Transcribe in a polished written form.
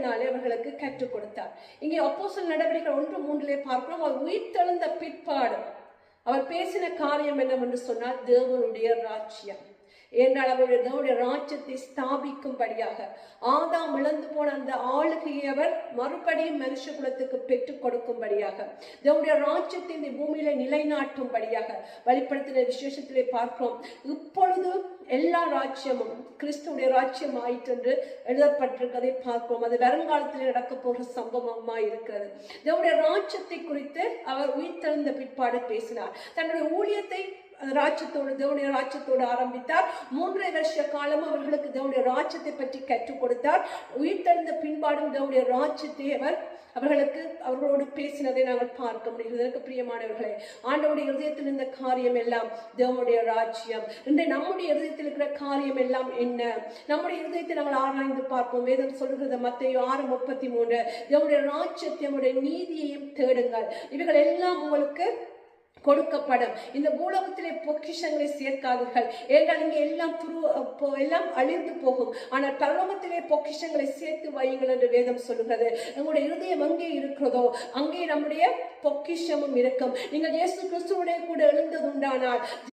வார்த்தைகள்னாலே அவர்களுக்கு கற்றுக் கொடுத்தார். இங்கே அப்போஸ்தலர் நடவடிக்கைகள் 1:3 பார்க்கிறோம். அவர் உயிர்த்தெழுந்த பிற்பாடு அவர் பேசின காரியம் என்னவென்று சொன்னால் தேவனுடைய ராஜ்யம். ஏனால் அவருடைய ராஜ்யத்தை ஸ்தாபிக்கும்படியாக ஆதாம் இழந்து போன அந்த ஆளுகையை அவர் மறுபடியும் மனுஷ குலத்துக்கு பெற்றுக் கொடுக்கும்படியாக தேவனுடைய ராஜ்யத்தை இந்த பூமியில நிலைநாட்டும்படியாக வெளிப்படுத்தின விசேஷத்திலே பார்க்கிறோம். இப்பொழுது எல்லா ராஜ்யமும் கிறிஸ்துடைய ராஜ்யம் ஆயிற்று என்று எழுதப்பட்டிருக்கதை பார்க்கிறோம். அது வருங்காலத்தில் நடக்க போகிற சம்பவமா இருக்கிறது. தேவனுடைய ராஜ்யத்தை குறித்து அவர் உயிர்த்தெழுந்த பிற்பாடு பேசினார். தன்னுடைய ஊழியத்தை தேவனுடைய ராஜ்யத்தோடு ஆரம்பித்தார். 3.5 வருஷ காலம் அவர்களுக்கு தேவனுடைய ராஜ்யத்தை பற்றி கற்றுக் கொடுத்தார். உயிர்த்தெழுந்த பின்பாடும் தேவனுடைய ராஜ்யத்தை அவர்களோடு பேசினதை நாங்கள் பார்க்க முடிகிறது. எனக்கு பிரியமானவர்களே, ஆண்டவருடைய இருதயத்தில் இந்த காரியம் எல்லாம் தேவனுடைய ராஜ்யம். இன்றைய நம்முடைய இருதயத்தில் இருக்கிற காரியம் எல்லாம் என்ன? நம்முடைய இருதயத்தை நாங்கள் ஆராய்ந்து பார்ப்போம். வேதம் சொல்கிறது மத்தேயு 6:33, தேவனுடைய ராஜ்யத்தை நம்முடைய நீதியையும் தேடுங்கள், இவைகள் எல்லாம் உங்களுக்கு கொடுக்கப்படும். இந்த பூலோகத்திலே பொக்கிஷங்களை சேர்க்காதீர்கள், ஏனென்றால் இங்கே எல்லாம் அழிந்து போகும். ஆனால் பரலோகத்திலே பொக்கிஷங்களை சேர்த்து வையுங்கள் என்று வேதம் சொல்லுகிறது. நம்முடைய இருதயம் எங்கே இருக்கிறதோ அங்கே நம்முடைய பொக்கிஷமும் இருக்கும். நீங்கள் இயேசு கிறிஸ்துவோட கூட எழுந்தது உண்டானால்